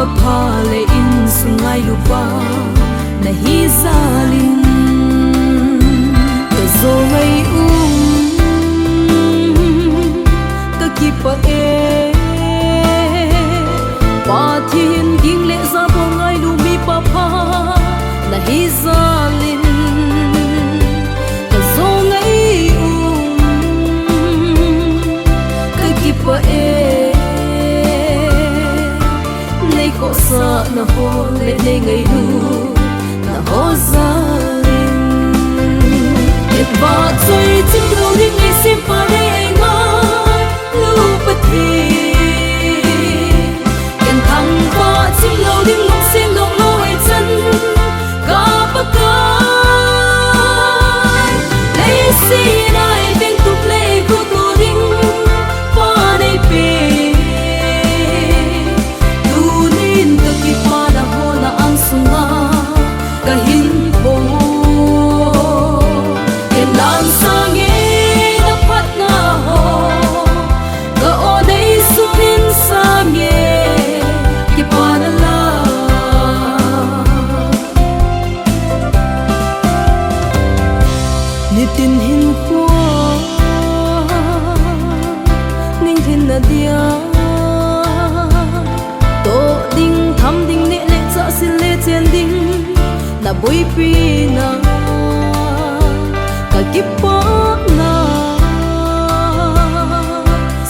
pha le in sungai lupa na hi zalin ka zo ngai ka ki pa pa thiên ging le za bo ngai lu mi pa pha na hi zalin ka zo ngai ka ki pa nei ko sa na ho le nei ngai lu na ho zalin et ba choi chim lo ri ngai sim pa re nga lu pa thi ken thang ba chim lo ding long sen long lo ai chan ka pa ka le si nai beng tu play ku tu ding pa nei pe tu nin ka ki pa na ho na ang sunga ka hin po ken lang sang e na phat na ho ka o dei sunin sang e ki pa na la ni tin hin kwa ning hin na dia to ding tham ding ne le cha sil le chen ding na bui pi na ka ki pa na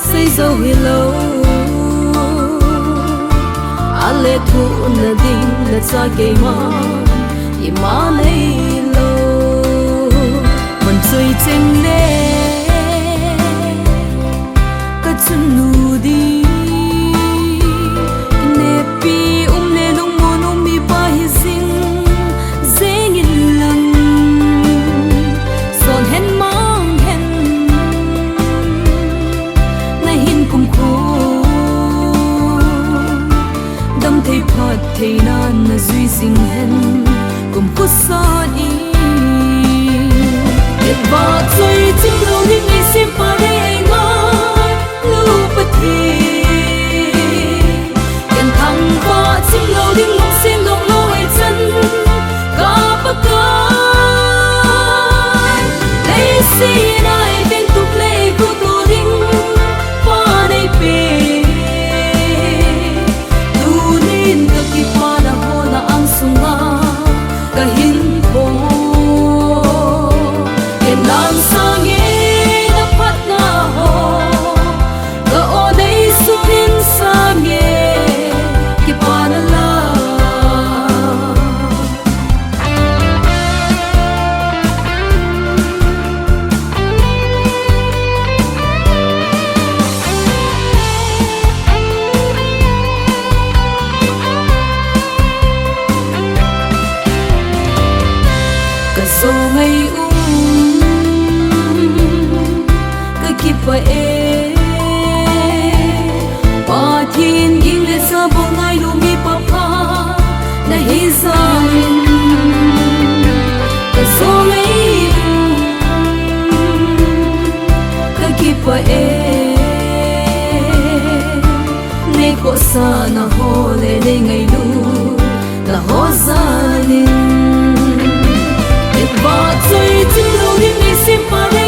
say so hello ale thu na ding na cha ke ma i ma nei lo man chui chen le ka chun nu di ne pi ne nong mo nong mi pa hi sing zeng in lang son hen mang hen na hin kum khu dam thei phat thei nan na zui sing hen kum khu sa i et ba choi chim lo ri ngai sim pa re nga lu pa thi ken thang ba chim lo ding long sen long lo ai chan ka pa ka le si nai beng tu play ku tu ding pa nei pe tu nin ka ki pa na ho na ang sunga ka hin po ken lang sang e na phat na ho ka o dei sunin sang e ki pa na la ka zo ngai ka ki pa pa thiên ging le sa bo ngai lu mi pa pha na hi zalin ka zo ngai ka ki pa nei ko sa na ho le nei ngai lu na ho zalin et ba choi chim lo ri ngai sim pa re